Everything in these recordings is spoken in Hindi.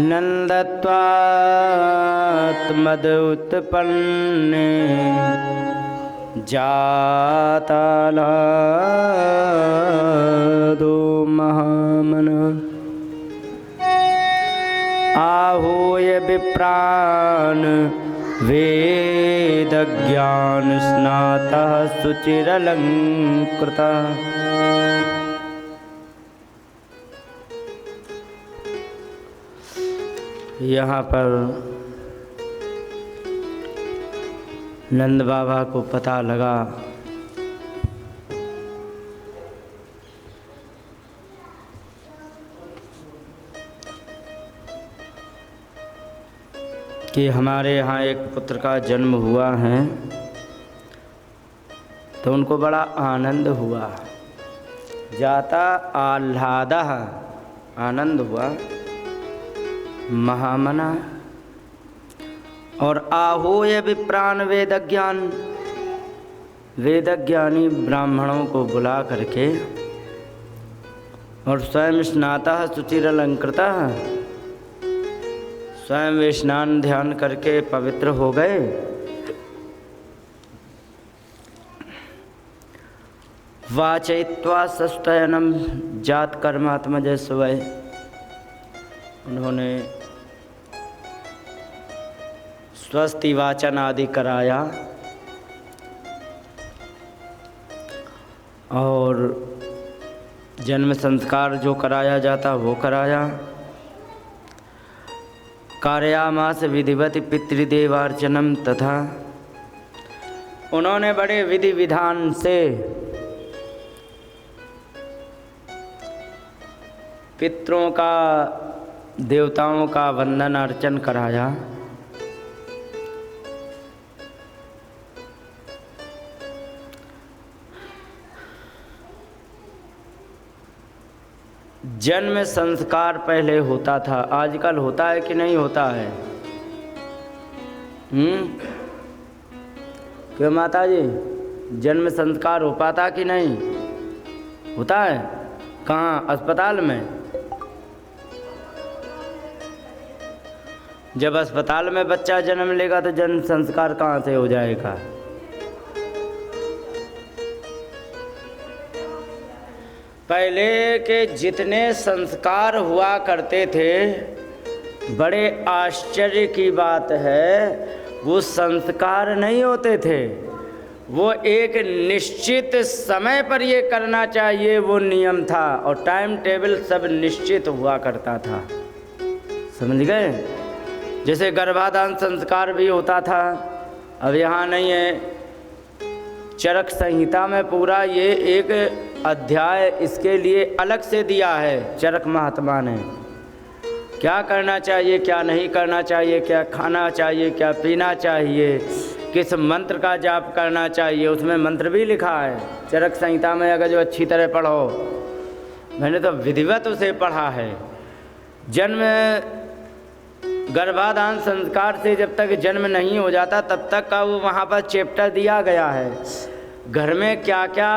नंदत्वात् मद उत्पन्ने जातालादो महामन आहूय विप्रान् वेदज्ञान स्नातः शुचिरलंकृतः। यहाँ पर नंद बाबा को पता लगा कि हमारे यहाँ एक पुत्र का जन्म हुआ है, तो उनको बड़ा आनंद हुआ, जाता आह्लादः, आनंद हुआ महामना। और आहूय विप्रान वेदज्ञान, वेदज्ञानी ब्राह्मणों को बुला करके और स्वयं स्नातः शुचिरलंकृतः, स्वयं वे स्नान ध्यान करके पवित्र हो गए। वाचयित्वा सस्तयनम जात कर्मात्मजय स्वय, उन्होंने स्वस्ति वाचन आदि कराया और जन्म संस्कार जो कराया जाता वो कराया। कार्यामास विधिवत पितृदेवार्चनम, तथा उन्होंने बड़े विधि विधान से पितरों का, देवताओं का वंदन अर्चन कराया। जन्म संस्कार पहले होता था, आजकल होता है कि नहीं होता है? क्यों माता जी, जन्म संस्कार हो पाता कि नहीं होता है? कहाँ? अस्पताल में? जब अस्पताल में बच्चा जन्म लेगा तो जन्म संस्कार कहाँ से हो जाएगा? पहले के जितने संस्कार हुआ करते थे, बड़े आश्चर्य की बात है, वो संस्कार नहीं होते थे, वो एक निश्चित समय पर ये करना चाहिए वो नियम था और टाइम टेबल सब निश्चित हुआ करता था। समझ गए? जैसे गर्भाधान संस्कार भी होता था, अब यहाँ नहीं है। चरक संहिता में पूरा ये एक अध्याय इसके लिए अलग से दिया है चरक महात्मा ने। क्या करना चाहिए, क्या नहीं करना चाहिए, क्या खाना चाहिए, क्या पीना चाहिए, किस मंत्र का जाप करना चाहिए, उसमें मंत्र भी लिखा है चरक संहिता में। अगर जो अच्छी तरह पढ़ो, मैंने तो विधिवत उसे पढ़ा है। जन्म गर्भाधान संस्कार से जब तक जन्म नहीं हो जाता तब तक का वो वहाँ पर चैप्टर दिया गया है। घर में क्या क्या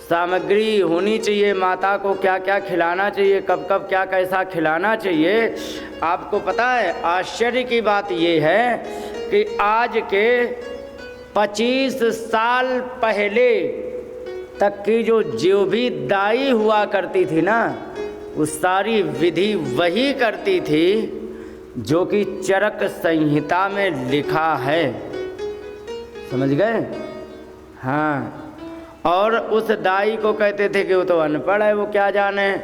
सामग्री होनी चाहिए, माता को क्या क्या खिलाना चाहिए, कब कब क्या कैसा खिलाना चाहिए। आपको पता है, आश्चर्य की बात ये है कि आज के 25 साल पहले तक की जो भी दाई हुआ करती थी ना, उस सारी विधि वही करती थी जो कि चरक संहिता में लिखा है। समझ गए? हाँ। और उस दाई को कहते थे कि वो तो अनपढ़ है, वो क्या जाने।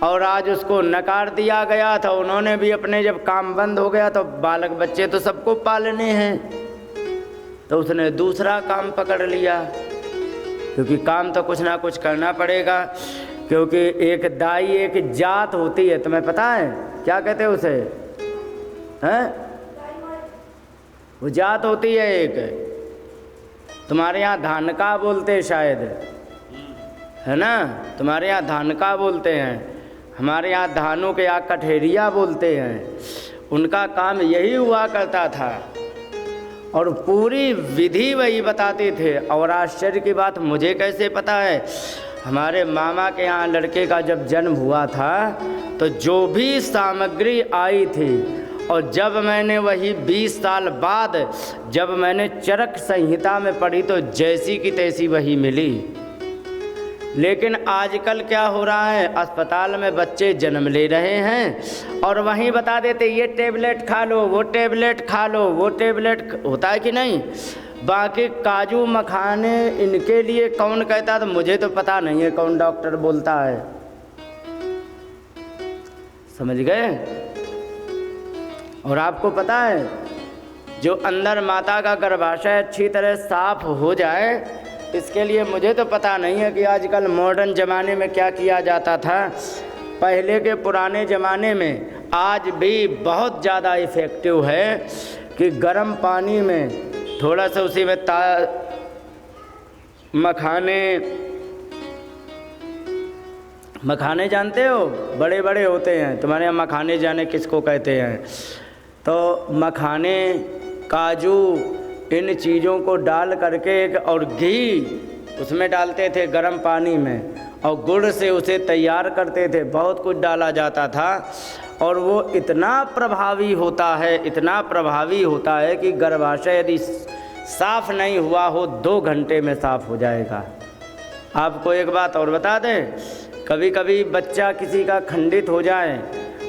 और आज उसको नकार दिया गया था। उन्होंने भी अपने जब काम बंद हो गया तो बालक बच्चे तो सबको पालने हैं, तो उसने दूसरा काम पकड़ लिया, क्योंकि काम तो कुछ ना कुछ करना पड़ेगा। क्योंकि एक दाई एक जात होती है, तुम्हें पता है क्या कहते हैं उसे? हैं? वो जात होती है एक। तुम्हारे यहाँ धानका बोलते शायद, है ना? तुम्हारे यहाँ धानका बोलते हैं, हमारे यहाँ धानों के यहाँ कठेरिया बोलते हैं। उनका काम यही हुआ करता था और पूरी विधि वही बताते थे। और आश्चर्य की बात मुझे कैसे पता है, हमारे मामा के यहाँ लड़के का जब जन्म हुआ था तो जो भी सामग्री आई थी, और जब मैंने वही 20 साल बाद जब मैंने चरक संहिता में पढ़ी तो जैसी की तैसी वही मिली। लेकिन आजकल क्या हो रहा है, अस्पताल में बच्चे जन्म ले रहे हैं और वहीं बता देते ये टेबलेट खा लो, वो टेबलेट खा लो, वो टेबलेट होता है कि नहीं। बाकी काजू मखाने इनके लिए कौन कहता, तो मुझे तो पता नहीं है कौन डॉक्टर बोलता है, समझ गए। और आपको पता है जो अंदर माता का गर्भाशय अच्छी तरह साफ हो जाए, इसके लिए मुझे तो पता नहीं है कि आजकल मॉडर्न ज़माने में क्या किया जाता था। पहले के पुराने ज़माने में आज भी बहुत ज़्यादा इफ़ेक्टिव है कि गर्म पानी में थोड़ा सा उसी में मखाने जानते हो, बड़े बड़े होते हैं, तुम्हारे यहाँ मखाने जाने किसको कहते हैं, तो मखाने, काजू, इन चीज़ों को डाल करके और घी उसमें डालते थे गर्म पानी में, और गुड़ से उसे तैयार करते थे, बहुत कुछ डाला जाता था। और वो इतना प्रभावी होता है, इतना प्रभावी होता है कि गर्भाशय यदि साफ़ नहीं हुआ हो 2 घंटे में साफ़ हो जाएगा। आपको एक बात और बता दें, कभी कभी बच्चा किसी का खंडित हो जाए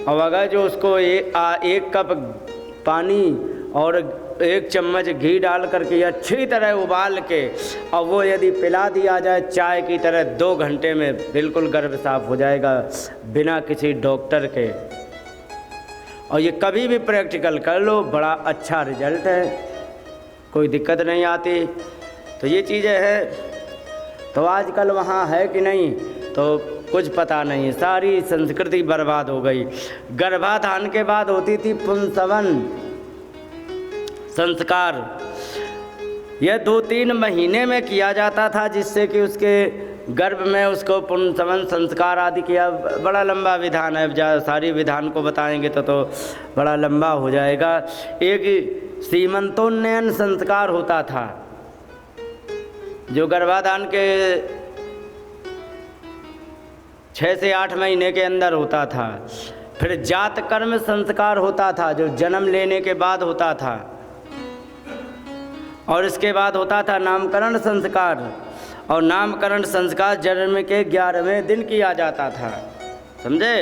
और अगर जो उसको 1 कप पानी और 1 चम्मच घी डाल करके अच्छी तरह उबाल के और वो यदि पिला दिया जाए चाय की तरह, 2 घंटे में बिल्कुल गर्भ साफ हो जाएगा बिना किसी डॉक्टर के। और ये कभी भी प्रैक्टिकल कर लो, बड़ा अच्छा रिजल्ट है, कोई दिक्कत नहीं आती। तो ये चीज़ें हैं। तो आजकल वहाँ है कि नहीं तो कुछ पता नहीं, सारी संस्कृति बर्बाद हो गई। गर्भाधान के बाद होती थी पुंसवन संस्कार, यह 2-3 महीने में किया जाता था, जिससे कि उसके गर्भ में उसको पुंसवन संस्कार आदि किया। बड़ा लंबा विधान है, सारी विधान को बताएंगे तो बड़ा लंबा हो जाएगा। एक सीमंतोन्नयन संस्कार होता था जो गर्भाधान के 6 से 8 महीने के अंदर होता था। फिर जात कर्म संस्कार होता था जो जन्म लेने के बाद होता था, और इसके बाद होता था नामकरण संस्कार, और नामकरण संस्कार जन्म के 11वें दिन किया जाता था, समझे।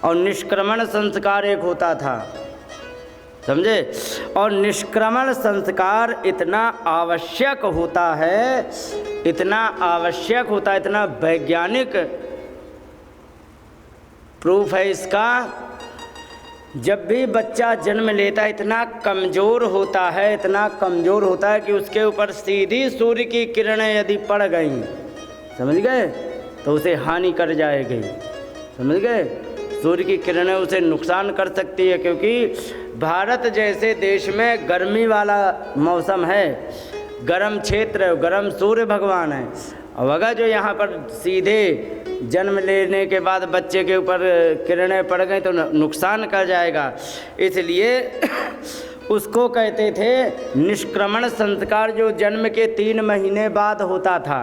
और निष्क्रमण संस्कार एक होता था, समझे। और निष्क्रमण संस्कार इतना आवश्यक होता है, इतना आवश्यक होता है, इतना वैज्ञानिक प्रूफ है इसका। जब भी बच्चा जन्म लेता है इतना कमज़ोर होता है, इतना कमज़ोर होता है कि उसके ऊपर सीधी सूर्य की किरणें यदि पड़ गई, समझ गए, तो उसे हानि कर जाएगी, समझ गए। सूर्य की किरणें उसे नुकसान कर सकती है, क्योंकि भारत जैसे देश में गर्मी वाला मौसम है, गर्म क्षेत्र है, गर्म सूर्य भगवान है। और अगर जो यहाँ पर सीधे जन्म लेने के बाद बच्चे के ऊपर किरणें पड़ गई तो नुकसान कर जाएगा, इसलिए उसको कहते थे निष्क्रमण संस्कार, जो जन्म के 3 महीने बाद होता था।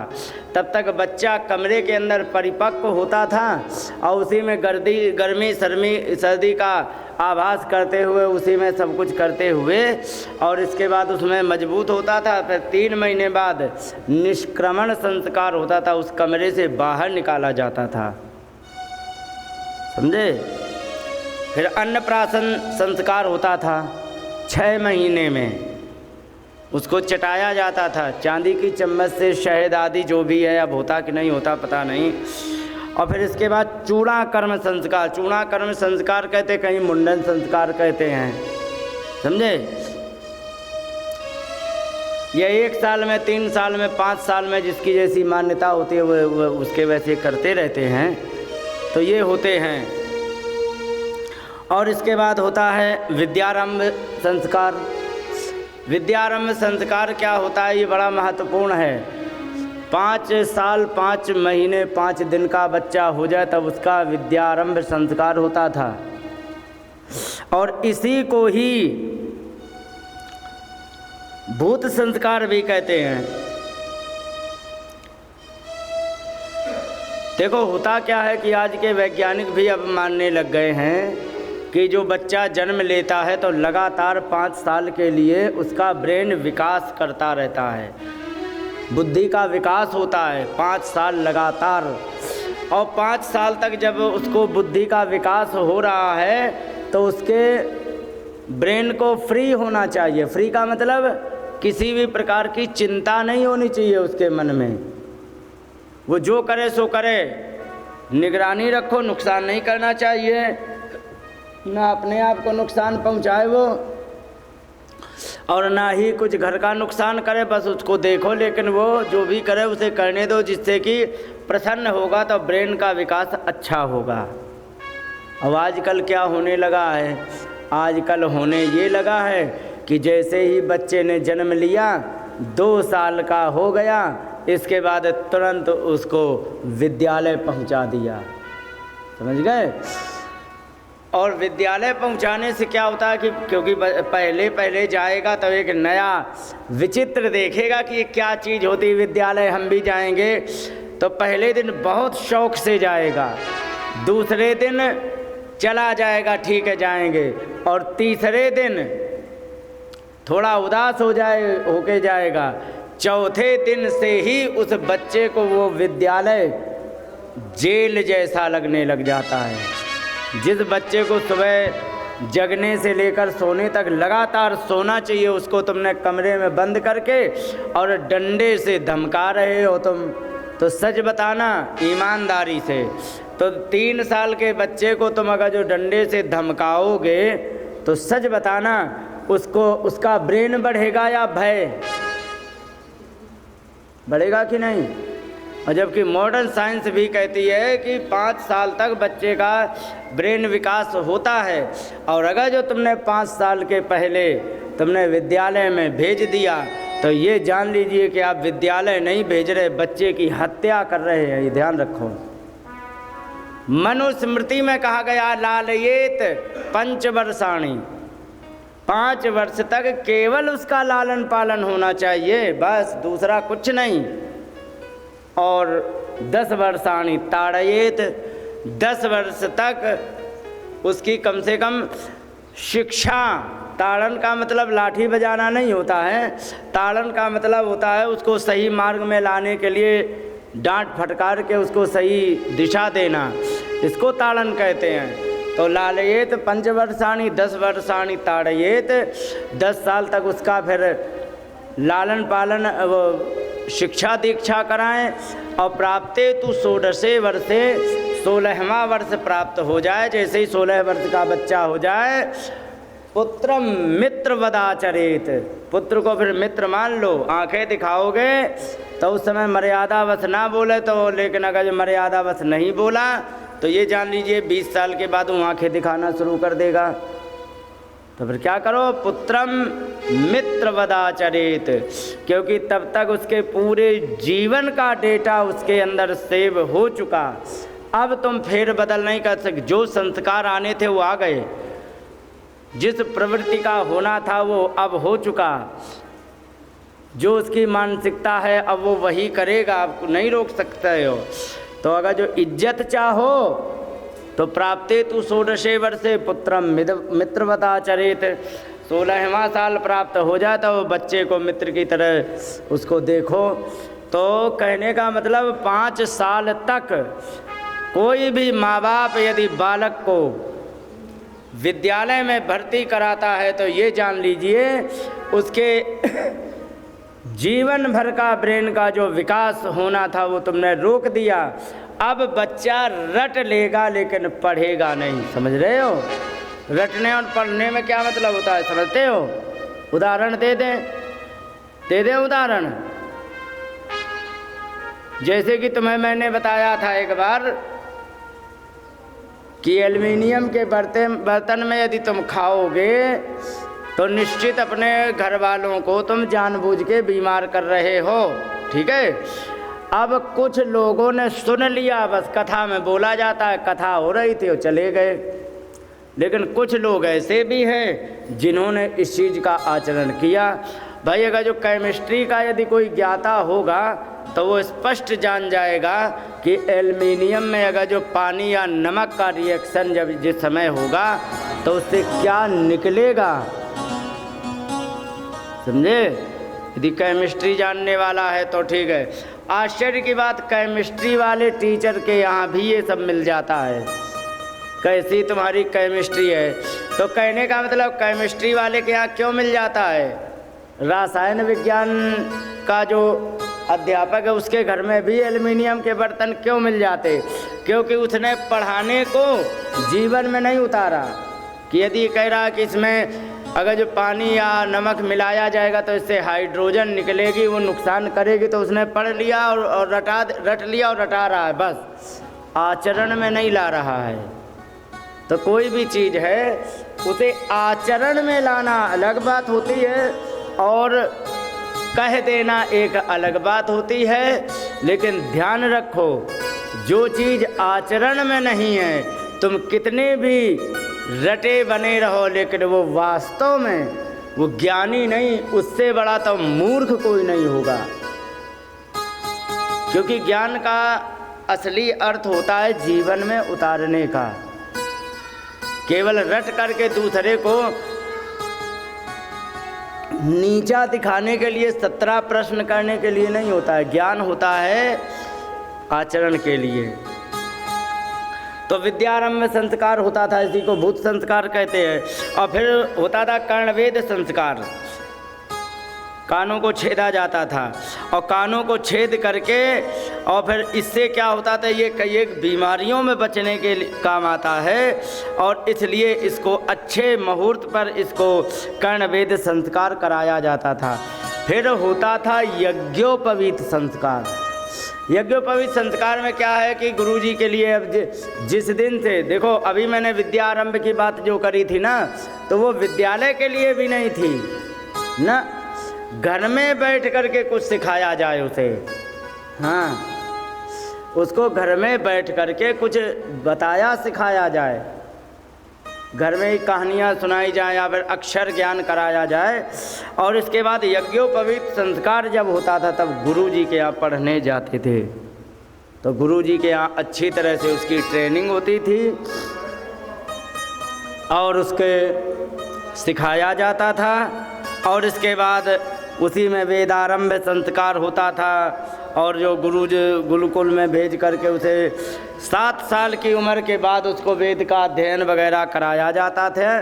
तब तक बच्चा कमरे के अंदर परिपक्व होता था और उसी में गर्मी सर्दी का आभास करते हुए, उसी में सब कुछ करते हुए, और इसके बाद उसमें मजबूत होता था। फिर 3 महीने बाद निष्क्रमण संस्कार होता था, उस कमरे से बाहर निकाला जाता था, समझे। फिर अन्नप्राशन संस्कार होता था 6 महीने में, उसको चटाया जाता था चांदी की चम्मच से, शहद आदि जो भी है, अब होता कि नहीं होता पता नहीं। और फिर इसके बाद चूड़ा कर्म संस्कार, चूड़ा कर्म संस्कार कहते, कहीं मुंडन संस्कार कहते हैं, समझे। यह 1 साल में, 3 साल में, 5 साल में जिसकी जैसी मान्यता होती है वो उसके वैसे करते रहते हैं। तो ये होते हैं। और इसके बाद होता है विद्यारंभ संस्कार। विद्यारंभ संस्कार क्या होता है, ये बड़ा महत्वपूर्ण है। 5 साल 5 महीने 5 दिन का बच्चा हो जाए तब उसका विद्यारंभ संस्कार होता था। और इसी को ही भूत संस्कार भी कहते हैं। देखो होता क्या है कि आज के वैज्ञानिक भी अब मानने लग गए हैं कि जो बच्चा जन्म लेता है तो लगातार 5 साल के लिए उसका ब्रेन विकास करता रहता है, बुद्धि का विकास होता है 5 साल लगातार। और 5 साल तक जब उसको बुद्धि का विकास हो रहा है तो उसके ब्रेन को फ्री होना चाहिए। फ्री का मतलब किसी भी प्रकार की चिंता नहीं होनी चाहिए उसके मन में, वो जो करे सो करे, निगरानी रखो, नुकसान नहीं करना चाहिए, ना अपने आप को नुकसान पहुंचाए वो और ना ही कुछ घर का नुकसान करे, बस उसको देखो, लेकिन वो जो भी करे उसे करने दो, जिससे कि प्रसन्न होगा तो ब्रेन का विकास अच्छा होगा। अब आजकल क्या होने लगा है, आजकल होने ये लगा है कि जैसे ही बच्चे ने जन्म लिया 2 साल का हो गया, इसके बाद तुरंत उसको विद्यालय पहुंचा दिया, समझ गए। और विद्यालय पहुंचाने से क्या होता है कि क्योंकि पहले जाएगा तो एक नया विचित्र देखेगा कि ये क्या चीज़ होती है विद्यालय। हम भी जाएंगे तो पहले दिन बहुत शौक से जाएगा, दूसरे दिन चला जाएगा, ठीक है जाएंगे, और तीसरे दिन थोड़ा उदास होके जाएगा, चौथे दिन से ही उस बच्चे को वो विद्यालय जेल जैसा लगने लग जाता है। जिस बच्चे को सुबह जगने से लेकर सोने तक लगातार सोना चाहिए, उसको तुमने कमरे में बंद करके और डंडे से धमका रहे हो तुम, तो सच बताना ईमानदारी से, तो 3 साल के बच्चे को तुम अगर जो डंडे से धमकाओगे तो सच बताना उसको उसका ब्रेन बढ़ेगा या भय बढ़ेगा कि नहीं। और जबकि मॉडर्न साइंस भी कहती है कि 5 साल तक बच्चे का ब्रेन विकास होता है, और अगर जो तुमने 5 साल के पहले तुमने विद्यालय में भेज दिया तो ये जान लीजिए कि आप विद्यालय नहीं भेज रहे, बच्चे की हत्या कर रहे हैं, ये ध्यान रखो। मनुस्मृति में कहा गया लालयेत 5 वर्षाणि, 5 वर्ष तक केवल उसका लालन पालन होना चाहिए, बस दूसरा कुछ नहीं। और 10 वर्षाणि ताड़येत, 10 वर्ष तक उसकी कम से कम शिक्षा, ताड़न का मतलब लाठी बजाना नहीं होता है, ताड़न का मतलब होता है उसको सही मार्ग में लाने के लिए डांट फटकार के उसको सही दिशा देना, इसको ताड़न कहते हैं। तो लालयेत 5 वर्षाणि 10 वर्षाणि ताड़येत, 10 साल तक उसका फिर लालन पालन वो शिक्षा दीक्षा कराएं, और प्राप्ते तु 16 वर्षे, 16वां वर्ष प्राप्त हो जाए, जैसे ही 16 वर्ष का बच्चा हो जाए, पुत्रम मित्रवदाचरेत, पुत्र को फिर मित्र मान लो, आंखें दिखाओगे तो उस समय मर्यादावश ना बोले तो, लेकिन अगर जो मर्यादावश नहीं बोला तो ये जान लीजिए 20 साल के बाद वो आंखें दिखाना शुरू कर देगा। तो फिर क्या करो, पुत्रम मित्रवदाचरेत, क्योंकि तब तक उसके पूरे जीवन का डेटा उसके अंदर सेव हो चुका। अब तुम फेर बदल नहीं कर सकते, जो संस्कार आने थे वो आ गए, जिस प्रवृत्ति का होना था वो अब हो चुका, जो उसकी मानसिकता है अब वो वही करेगा, आपको नहीं रोक सकते हो। तो अगर जो इज्जत चाहो तो प्राप्ते तु 16 वर्षे पुत्रम मित्रवदाचरेत, 16वां साल प्राप्त हो जाए तो बच्चे को मित्र की तरह उसको देखो। तो कहने का मतलब 5 साल तक कोई भी माँ बाप यदि बालक को विद्यालय में भर्ती कराता है तो ये जान लीजिए उसके जीवन भर का ब्रेन का जो विकास होना था वो तुमने रोक दिया। अब बच्चा रट लेगा लेकिन पढ़ेगा नहीं, समझ रहे हो। रटने और पढ़ने में क्या मतलब होता है समझते हो। उदाहरण दे दें उदाहरण, जैसे कि तुम्हें मैंने बताया था एक बार कि एल्युमिनियम के बर्तन में यदि तुम खाओगे तो निश्चित अपने घर वालों को तुम जानबूझ के बीमार कर रहे हो, ठीक है। अब कुछ लोगों ने सुन लिया, बस कथा में बोला जाता है, कथा हो रही थी वो चले गए। लेकिन कुछ लोग ऐसे भी हैं जिन्होंने इस चीज़ का आचरण किया। भाई अगर जो केमिस्ट्री का यदि कोई ज्ञाता होगा तो वो स्पष्ट जान जाएगा कि एल्युमिनियम में अगर जो पानी या नमक का रिएक्शन जब जिस समय होगा तो उससे क्या निकलेगा, समझे। यदि केमिस्ट्री जानने वाला है तो ठीक है। आश्चर्य की बात, केमिस्ट्री वाले टीचर के यहाँ भी ये सब मिल जाता है। कैसी तुम्हारी केमिस्ट्री है, तो कहने का मतलब केमिस्ट्री वाले के यहाँ क्यों मिल जाता है। रसायन विज्ञान का जो अध्यापक है उसके घर में भी एल्युमिनियम के बर्तन क्यों मिल जाते, क्योंकि उसने पढ़ाने को जीवन में नहीं उतारा कि यदि कह रहा कि इसमें अगर जो पानी या नमक मिलाया जाएगा तो इससे हाइड्रोजन निकलेगी, वो नुकसान करेगी, तो उसने पढ़ लिया और रट लिया और रटा रहा है, बस आचरण में नहीं ला रहा है। तो कोई भी चीज़ है उसे आचरण में लाना अलग बात होती है और कह देना एक अलग बात होती है। लेकिन ध्यान रखो, जो चीज़ आचरण में नहीं है, तुम कितने भी रटे बने रहो, लेकिन वो वास्तव में वो ज्ञानी नहीं, उससे बड़ा तो मूर्ख कोई नहीं होगा। क्योंकि ज्ञान का असली अर्थ होता है जीवन में उतारने का। केवल रट करके दूसरे को नीचा दिखाने के लिए 17 प्रश्न करने के लिए नहीं होता है। ज्ञान होता है आचरण के लिए। तो विद्यारंभ में संस्कार होता था, इसी को भूत संस्कार कहते हैं। और फिर होता था कर्णवेद संस्कार, कानों को छेदा जाता था और कानों को छेद करके, और फिर इससे क्या होता था, ये कई एक बीमारियों में बचने के काम आता है और इसलिए इसको अच्छे मुहूर्त पर इसको कर्णवेद संस्कार कराया जाता था। फिर होता था यज्ञोपवीत संस्कार। यज्ञोपवीत संस्कार में क्या है कि गुरुजी के लिए अब जिस दिन से, देखो अभी मैंने विद्यारंभ की बात जो करी थी ना, तो वो विद्यालय के लिए भी नहीं थी ना, घर में बैठ करके कुछ सिखाया जाए उसे। हाँ, उसको घर में बैठ करके कुछ बताया सिखाया जाए, घर में ही कहानियाँ सुनाई जाए या फिर अक्षर ज्ञान कराया जाए। और इसके बाद यज्ञोपवीत संस्कार जब होता था तब गुरुजी के यहाँ पढ़ने जाते थे। तो गुरुजी के यहाँ अच्छी तरह से उसकी ट्रेनिंग होती थी और उसके सिखाया जाता था। और इसके बाद उसी में वेदारंभ संस्कार होता था और जो गुरुकुल में भेज करके उसे 7 साल की उम्र के बाद उसको वेद का अध्ययन वगैरह कराया जाता था।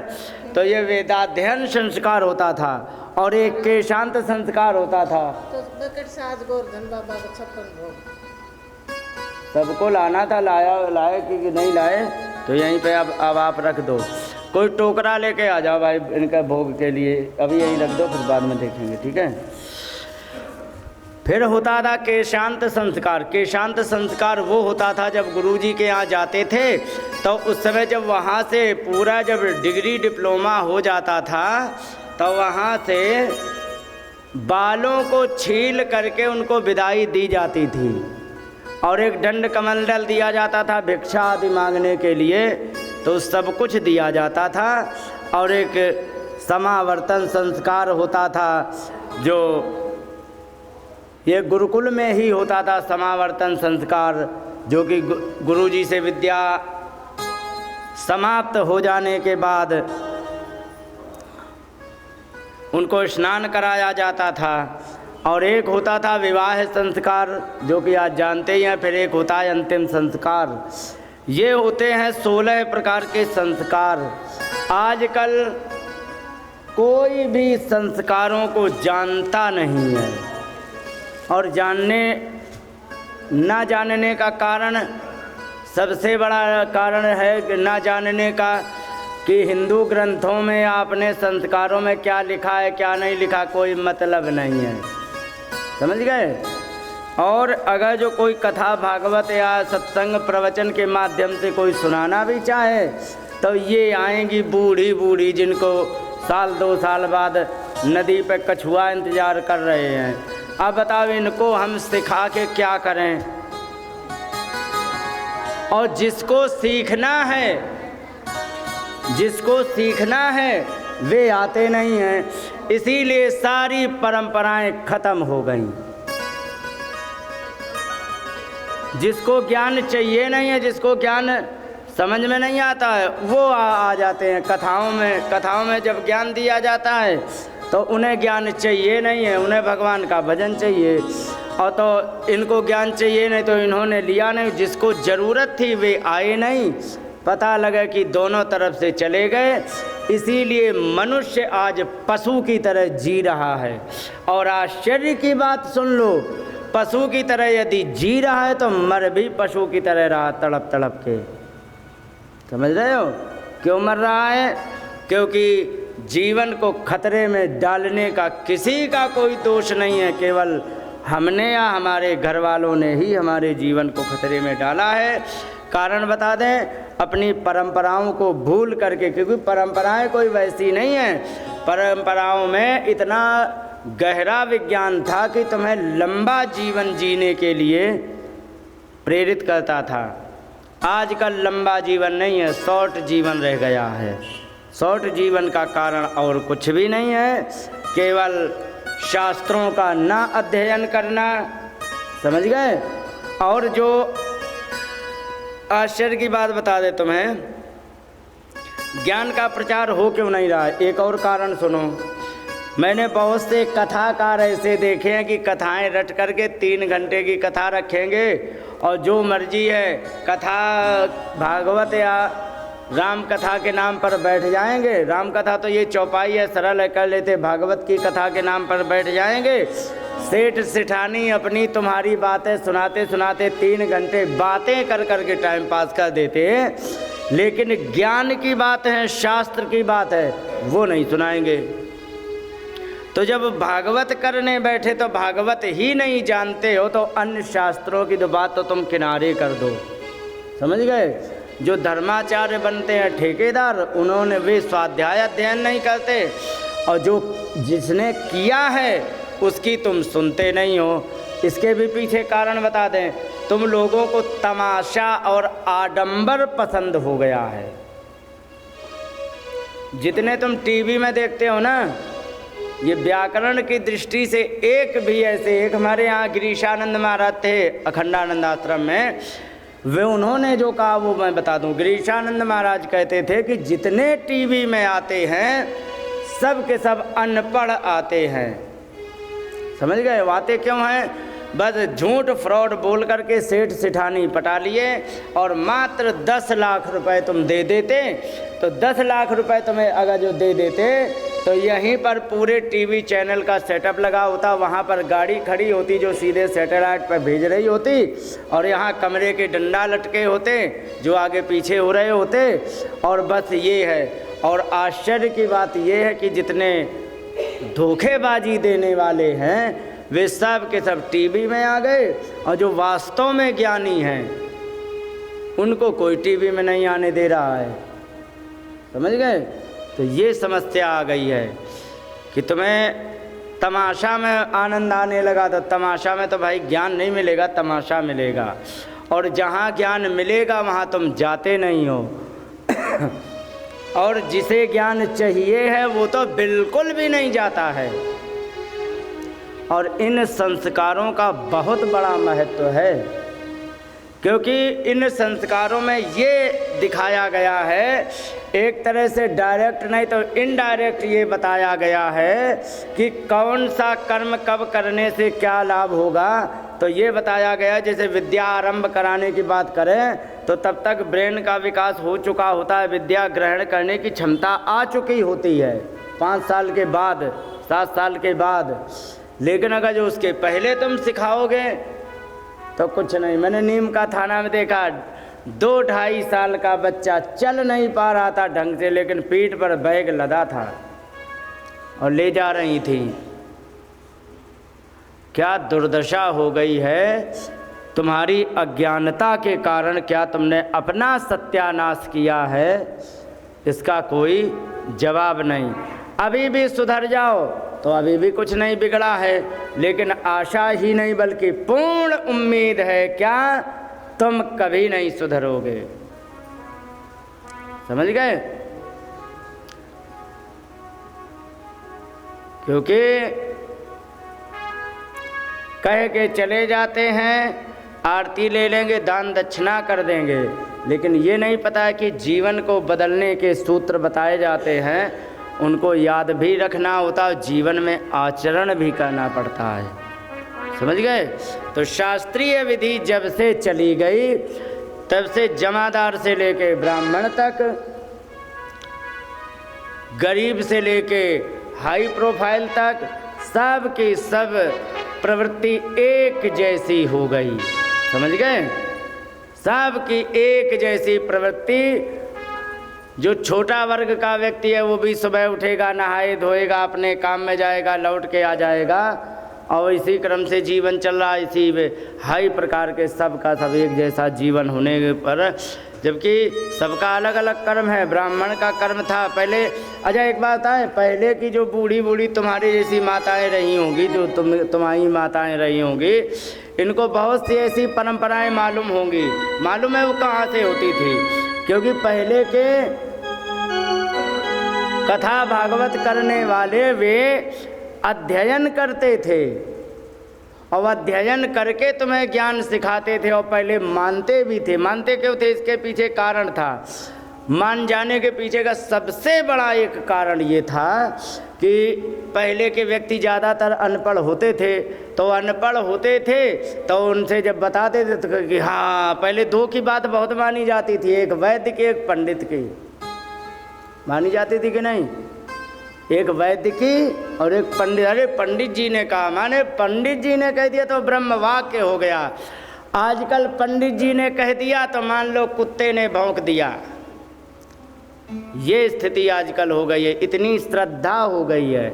तो ये वेदाध्ययन संस्कार होता था और एक केशांत संस्कार होता था। तो गोवर्धन बाबा को 56 भोग सबको लाना था, लाए कि नहीं लाए, तो यहीं पे अब आप रख दो। कोई टोकरा लेके आ जाओ भाई इनका भोग के लिए, अभी यहीं रख दो, फिर बाद में देखेंगे, ठीक है। फिर होता था केशांत संस्कार। केशांत संस्कार वो होता था जब गुरुजी के यहाँ जाते थे, तो उस समय जब वहाँ से पूरा जब डिग्री डिप्लोमा हो जाता था तो वहाँ से बालों को छील करके उनको विदाई दी जाती थी और एक दंड कमंडल दिया जाता था भिक्षा आदि मांगने के लिए, तो सब कुछ दिया जाता था। और एक समावर्तन संस्कार होता था जो ये गुरुकुल में ही होता था, समावर्तन संस्कार, जो कि गुरुजी से विद्या समाप्त हो जाने के बाद उनको स्नान कराया जाता था। और एक होता था विवाह संस्कार, जो कि आज जानते ही हैं। फिर एक होता है अंतिम संस्कार। ये होते हैं 16 प्रकार के संस्कार। आजकल कोई भी संस्कारों को जानता नहीं है और ना जानने का कारण, सबसे बड़ा कारण है कि ना जानने का कि हिंदू ग्रंथों में आपने संस्कारों में क्या लिखा है क्या नहीं लिखा कोई मतलब नहीं है, समझ गए। और अगर जो कोई कथा भागवत या सत्संग प्रवचन के माध्यम से कोई सुनाना भी चाहे तो ये आएंगी बूढ़ी बूढ़ी, जिनको 1-2 साल बाद नदी पे कछुआ इंतज़ार कर रहे हैं। अब बताओ इनको हम सिखा के क्या करें। और जिसको सीखना है वे आते नहीं हैं, इसीलिए सारी परंपराएं खत्म हो गईं। जिसको ज्ञान चाहिए नहीं है, जिसको ज्ञान समझ में नहीं आता है, वो आ जाते हैं कथाओं में। कथाओं में जब ज्ञान दिया जाता है तो उन्हें ज्ञान चाहिए नहीं है, उन्हें भगवान का भजन चाहिए। और तो इनको ज्ञान चाहिए नहीं तो इन्होंने लिया नहीं, जिसको ज़रूरत थी वे आए नहीं, पता लगा कि दोनों तरफ से चले गए। इसीलिए मनुष्य आज पशु की तरह जी रहा है। और आश्चर्य की बात सुन लो, पशु की तरह यदि जी रहा है तो मर भी पशु की तरह रहा, तड़प तड़प के। समझ रहे हो क्यों मर रहा है? क्योंकि जीवन को खतरे में डालने का किसी का कोई दोष नहीं है, केवल हमने या हमारे घर वालों ने ही हमारे जीवन को खतरे में डाला है। कारण बता दें, अपनी परंपराओं को भूल करके, क्योंकि परंपराएं कोई वैसी नहीं है। परंपराओं में इतना गहरा विज्ञान था कि तुम्हें लंबा जीवन जीने के लिए प्रेरित करता था। आजकल लंबा जीवन नहीं है, शॉर्ट जीवन रह गया है। शॉर्ट जीवन का कारण और कुछ भी नहीं है, केवल शास्त्रों का ना अध्ययन करना। समझ गए? और जो आश्चर्य की बात बता दे तुम्हें, ज्ञान का प्रचार हो क्यों नहीं रहा है? एक और कारण सुनो। मैंने बहुत से कथाकार ऐसे देखे हैं कि कथाएं रट करके 3 घंटे की कथा रखेंगे और जो मर्जी है कथा भागवत या राम कथा के नाम पर बैठ जाएंगे। राम कथा तो ये चौपाई है, सरल है, कर लेते। भागवत की कथा के नाम पर बैठ जाएंगे। सेठ सेठानी अपनी तुम्हारी बातें सुनाते सुनाते 3 घंटे बातें कर कर के टाइम पास कर देते हैं, लेकिन ज्ञान की बात है, शास्त्र की बात है, वो नहीं सुनाएंगे। तो जब भागवत करने बैठे तो भागवत ही नहीं जानते हो तो अन्य शास्त्रों की तो बात तो तुम किनारे कर दो। समझ गए? जो धर्माचार्य बनते हैं ठेकेदार, उन्होंने वे स्वाध्याय अध्ययन नहीं करते, और जो जिसने किया है उसकी तुम सुनते नहीं हो। इसके भी पीछे कारण बता दें, तुम लोगों को तमाशा और आडंबर पसंद हो गया है। जितने तुम टीवी में देखते हो ना, ये व्याकरण की दृष्टि से एक भी ऐसे, एक हमारे यहाँ गिरीशानंद महाराज थे अखंडानंद आश्रम में, वे उन्होंने जो कहा वो मैं बता दूं। गिरीशानंद महाराज कहते थे कि जितने टीवी में आते हैं सब के सब अनपढ़ आते हैं। समझ गए? आते क्यों हैं? बस झूठ फ्रॉड बोल करके सेठ सेठानी पटा लिए और मात्र 10 लाख रुपए तुम दे देते, तो 10 लाख रुपए तुम्हें अगर जो दे देते तो यहीं पर पूरे टीवी चैनल का सेटअप लगा होता, वहाँ पर गाड़ी खड़ी होती जो सीधे सैटेलाइट पर भेज रही होती, और यहाँ कमरे के डंडा लटके होते जो आगे पीछे हो रहे होते, और बस ये है। और आश्चर्य की बात ये है कि जितने धोखेबाजी देने वाले हैं वे सब के सब टीवी में आ गए, और जो वास्तव में ज्ञानी हैं उनको कोई टीवी में नहीं आने दे रहा है। समझ गए? तो ये समस्या आ गई है कि तुम्हें तमाशा में आनंद आने लगा, तो तमाशा में तो भाई ज्ञान नहीं मिलेगा, तमाशा मिलेगा। और जहाँ ज्ञान मिलेगा वहाँ तुम जाते नहीं हो। और जिसे ज्ञान चाहिए है वो तो बिल्कुल भी नहीं जाता है। और इन संस्कारों का बहुत बड़ा महत्व है, क्योंकि इन संस्कारों में ये दिखाया गया है, एक तरह से डायरेक्ट नहीं तो इनडायरेक्ट ये बताया गया है कि कौन सा कर्म कब करने से क्या लाभ होगा। तो ये बताया गया, जैसे विद्या आरंभ कराने की बात करें तो तब तक ब्रेन का विकास हो चुका होता है, विद्या ग्रहण करने की क्षमता आ चुकी होती है 5 साल के बाद, 7 साल के बाद। लेकिन अगर जो उसके पहले तुम सिखाओगे तो कुछ नहीं। मैंने नीम का थाना में देखा, 2-2.5 साल का बच्चा चल नहीं पा रहा था ढंग से, लेकिन पीठ पर बैग लदा था और ले जा रही थी। क्या दुर्दशा हो गई है तुम्हारी अज्ञानता के कारण, क्या तुमने अपना सत्यानाश किया है, इसका कोई जवाब नहीं। अभी भी सुधर जाओ तो अभी भी कुछ नहीं बिगड़ा है, लेकिन आशा ही नहीं बल्कि पूर्ण उम्मीद है, क्या तुम कभी नहीं सुधरोगे। समझ गए? क्योंकि कह के चले जाते हैं आरती ले लेंगे, दान दक्षिणा कर देंगे, लेकिन ये नहीं पता है कि जीवन को बदलने के सूत्र बताए जाते हैं, उनको याद भी रखना होता है, जीवन में आचरण भी करना पड़ता है। समझ गए? तो शास्त्रीय विधि जब से चली गई तब से जमादार से लेके ब्राह्मण तक, गरीब से लेके हाई प्रोफाइल तक, सब की सब प्रवृत्ति एक जैसी हो गई। समझ गए? सब की एक जैसी प्रवृत्ति। जो छोटा वर्ग का व्यक्ति है वो भी सुबह उठेगा, नहाए धोएगा, अपने काम में जाएगा, लौट के आ जाएगा, और इसी क्रम से जीवन चल रहा है। इसी हाई प्रकार के सब का सब एक जैसा जीवन होने पर, जबकि सबका अलग अलग कर्म है। ब्राह्मण का कर्म था पहले। अच्छा एक बात है, पहले की जो बूढ़ी बूढ़ी तुम्हारी जैसी माताएं रही होंगी, जो तुम्हारी माताएं रही होंगी, इनको बहुत सी ऐसी परंपराएं मालूम होंगी। मालूम है वो कहाँ से होती थी? क्योंकि पहले के कथा भागवत करने वाले वे अध्ययन करते थे, और अध्ययन करके तुम्हें ज्ञान सिखाते थे, और पहले मानते भी थे। मानते क्यों थे? इसके पीछे कारण था। मान जाने के पीछे का सबसे बड़ा एक कारण ये था कि पहले के व्यक्ति ज़्यादातर अनपढ़ होते थे, तो अनपढ़ होते थे तो उनसे जब बताते थे तो कि हाँ, पहले दो की बात बहुत मानी जाती थी, एक वैद्य की, एक पंडित की। मानी जाती थी कि नहीं? एक वैद्य की और एक पंडित। अरे पंडित जी ने कहा, माने पंडित जी ने कह दिया तो ब्रह्म वाक्य हो गया। आजकल पंडित जी ने कह दिया तो मान लो कुत्ते ने भौंक दिया। ये स्थिति आजकल हो गई है, इतनी श्रद्धा हो गई है।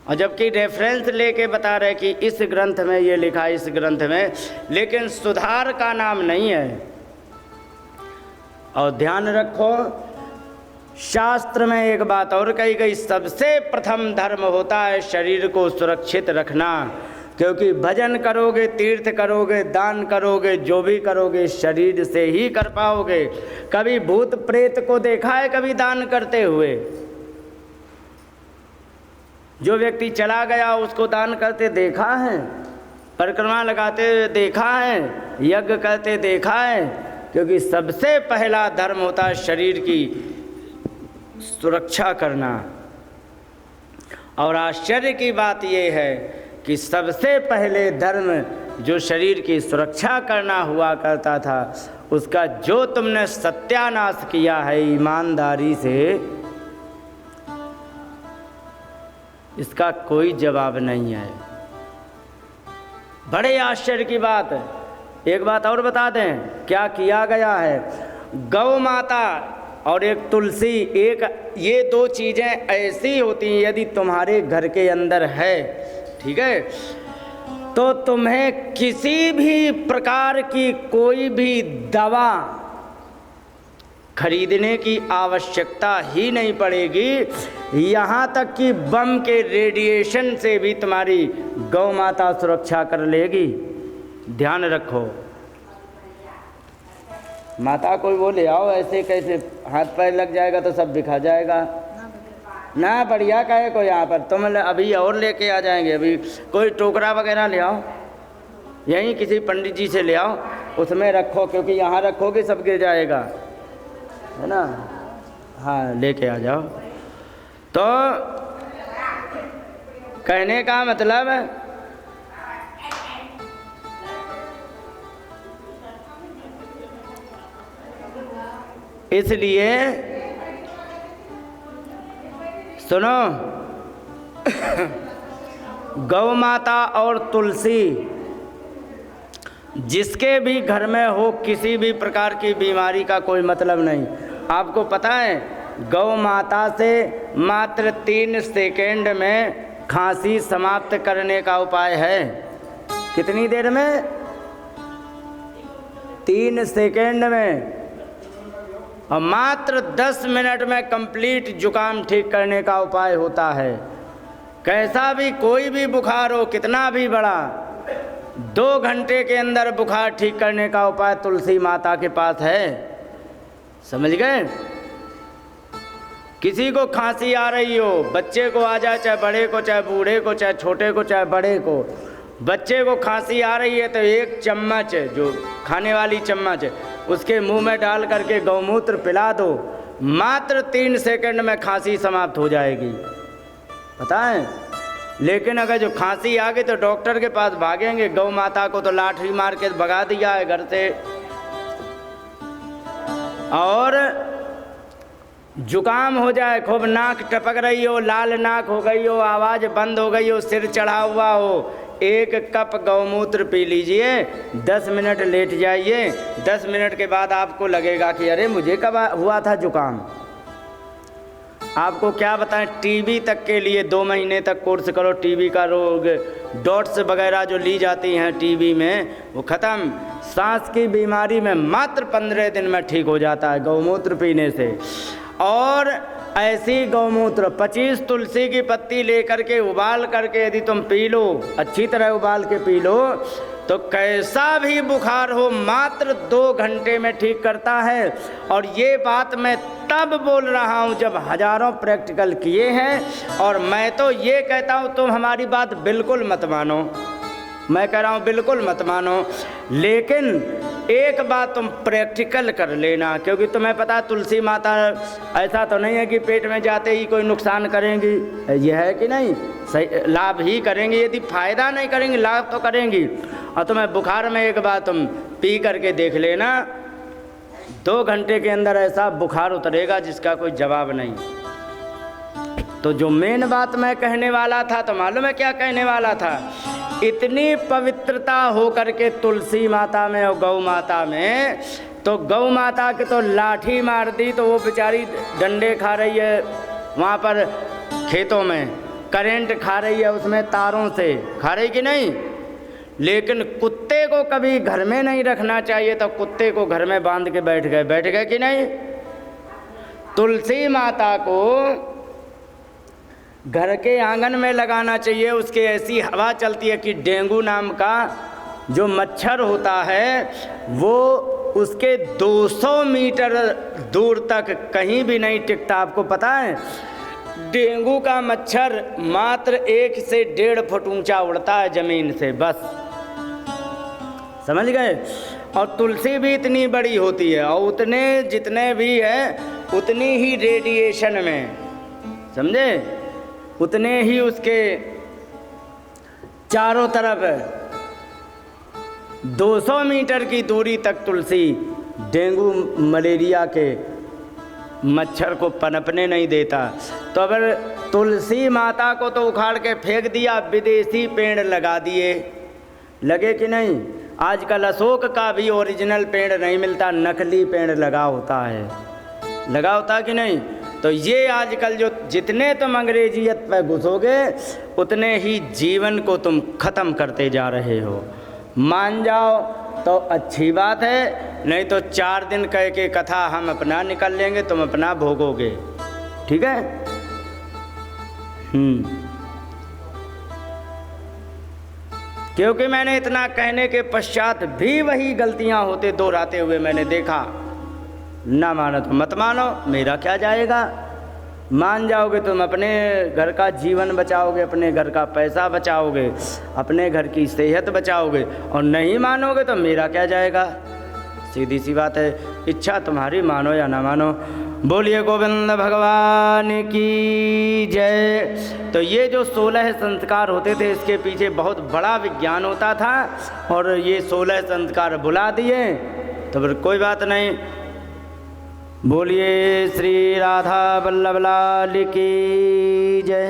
और जबकि रेफरेंस लेके बता रहे कि इस ग्रंथ में ये लिखा, इस ग्रंथ में, लेकिन सुधार का नाम नहीं है। और ध्यान रखो, शास्त्र में एक बात और कही गई, सबसे प्रथम धर्म होता है शरीर को सुरक्षित रखना। क्योंकि भजन करोगे, तीर्थ करोगे, दान करोगे, जो भी करोगे शरीर से ही कर पाओगे। कभी भूत प्रेत को देखा है कभी दान करते हुए? जो व्यक्ति चला गया उसको दान करते देखा है? परिक्रमा लगाते देखा है? यज्ञ करते देखा है? क्योंकि सबसे पहला धर्म होता है शरीर की सुरक्षा करना। और आश्चर्य की बात यह है कि सबसे पहले धर्म जो शरीर की सुरक्षा करना हुआ करता था, उसका जो तुमने सत्यानाश किया है ईमानदारी से, इसका कोई जवाब नहीं है। बड़े आश्चर्य की बात है। एक बात और बता दें क्या किया गया है। गौ माता और एक तुलसी, एक ये दो चीज़ें ऐसी होती हैं, यदि तुम्हारे घर के अंदर है, ठीक है, तो तुम्हें किसी भी प्रकार की कोई भी दवा खरीदने की आवश्यकता ही नहीं पड़ेगी। यहाँ तक कि बम के रेडिएशन से भी तुम्हारी गौ माता सुरक्षा कर लेगी। ध्यान रखो। माता कोई वो ले आओ, ऐसे कैसे हाथ पैर लग जाएगा तो सब दिखा जाएगा ना। बढ़िया कहे को यहाँ पर तुम अभी और लेके आ जाएंगे। अभी कोई टोकरा वगैरह ले आओ, यहीं किसी पंडित जी से ले आओ, उसमें रखो, क्योंकि यहाँ रखोगे सब गिर जाएगा, है ना। हाँ लेके आ जाओ। तो कहने का मतलब इसलिए सुनो, गौ माता और तुलसी जिसके भी घर में हो, किसी भी प्रकार की बीमारी का कोई मतलब नहीं। आपको पता है गौ माता से मात्र 3 सेकेंड में खांसी समाप्त करने का उपाय है। कितनी देर में? 3 सेकेंड में। और मात्र 10 मिनट में कंप्लीट जुकाम ठीक करने का उपाय होता है। कैसा भी कोई भी बुखार हो, कितना भी बड़ा, 2 घंटे के अंदर बुखार ठीक करने का उपाय तुलसी माता के पास है। समझ गए? किसी को खांसी आ रही हो, बच्चे को आ जाए, चाहे बड़े को, चाहे बूढ़े को, चाहे छोटे को, चाहे बड़े को, बच्चे को खांसी आ रही है तो एक चम्मच जो खाने वाली चम्मच है उसके मुंह में डाल करके गौमूत्र पिला दो, मात्र 3 सेकंड में खांसी समाप्त हो जाएगी, पता है। लेकिन अगर जो खांसी आ गई तो डॉक्टर के पास भागेंगे, गौ माता को तो लाठी मार के भगा दिया है घर से। और जुकाम हो जाए, खूब नाक टपक रही हो, लाल नाक हो गई हो, आवाज़ बंद हो गई हो, सिर चढ़ा हुआ हो, 1 कप गौमूत्र पी लीजिए, 10 मिनट लेट जाइए, 10 मिनट के बाद आपको लगेगा कि अरे मुझे कब हुआ था जुकाम। आपको क्या बताएं, टीबी तक के लिए 2 महीने तक कोर्स करो, टीबी का रोग, डॉट्स वगैरह जो ली जाती हैं टीबी में वो ख़त्म। सांस की बीमारी में मात्र 15 दिन में ठीक हो जाता है गौमूत्र पीने से। और ऐसी गौमूत्र 25 तुलसी की पत्ती लेकर के उबाल करके यदि तुम पी लो, अच्छी तरह उबाल के पी लो, तो कैसा भी बुखार हो मात्र 2 घंटे में ठीक करता है। और ये बात मैं तब बोल रहा हूँ जब हजारों प्रैक्टिकल किए हैं। और मैं तो ये कहता हूँ तुम हमारी बात बिल्कुल मत मानो, मैं कह रहा हूँ बिल्कुल मत मानो, लेकिन एक बात तुम प्रैक्टिकल कर लेना, क्योंकि तुम्हें पता है तुलसी माता ऐसा तो नहीं है कि पेट में जाते ही कोई नुकसान करेंगी, यह है कि नहीं, सही लाभ ही करेंगी, यदि फ़ायदा नहीं करेंगी लाभ तो करेंगी। और तुम्हें बुखार में एक बार तुम पी करके देख लेना, 2 घंटे के अंदर ऐसा बुखार उतरेगा जिसका कोई जवाब नहीं। तो जो मेन बात मैं कहने वाला था, तो मालूम है क्या कहने वाला था, इतनी पवित्रता हो करके तुलसी माता में और गौ माता में, तो गौ माता की तो लाठी मार दी तो वो बेचारी डंडे खा रही है वहाँ पर खेतों में, करंट खा रही है उसमें तारों से, खा रही कि नहीं। लेकिन कुत्ते को कभी घर में नहीं रखना चाहिए, तो कुत्ते को घर में बांध के बैठ गए कि नहीं। तुलसी माता को घर के आंगन में लगाना चाहिए, उसके ऐसी हवा चलती है कि डेंगू नाम का जो मच्छर होता है वो उसके 200 मीटर दूर तक कहीं भी नहीं टिकता। आपको पता है डेंगू का मच्छर मात्र 1 से 1.5 फुट ऊंचा उड़ता है ज़मीन से, बस, समझ गए। और तुलसी भी इतनी बड़ी होती है और उतने जितने भी है उतनी ही रेडिएशन में, समझे, उतने ही उसके चारों तरफ 200 मीटर की दूरी तक तुलसी डेंगू मलेरिया के मच्छर को पनपने नहीं देता। तो अगर तुलसी माता को तो उखाड़ के फेंक दिया, विदेशी पेड़ लगा दिए, लगे कि नहीं। आजकल अशोक का भी ओरिजिनल पेड़ नहीं मिलता, नकली पेड़ लगा होता कि नहीं। तो ये आजकल जो जितने तुम अंग्रेजियत पे घुसोगे उतने ही जीवन को तुम ख़त्म करते जा रहे हो। मान जाओ तो अच्छी बात है, नहीं तो 4 दिन कह के कथा हम अपना निकल लेंगे, तुम अपना भोगोगे, ठीक है। क्योंकि मैंने इतना कहने के पश्चात भी वही गलतियां होते दोहराते हुए मैंने देखा। ना मानो तो मत मानो, मेरा क्या जाएगा। मान जाओगे तुम अपने घर का जीवन बचाओगे, अपने घर का पैसा बचाओगे, अपने घर की सेहत बचाओगे, और नहीं मानोगे तो मेरा क्या जाएगा। सीधी सी बात है, इच्छा तुम्हारी, मानो या ना मानो। बोलिए गोविंद भगवान की जय। तो ये जो 16 संस्कार होते थे इसके पीछे बहुत बड़ा विज्ञान होता था, और ये 16 संस्कार बुला दिए तो फिर कोई बात नहीं। बोलिए श्री राधा वल्लभ लाल की जय।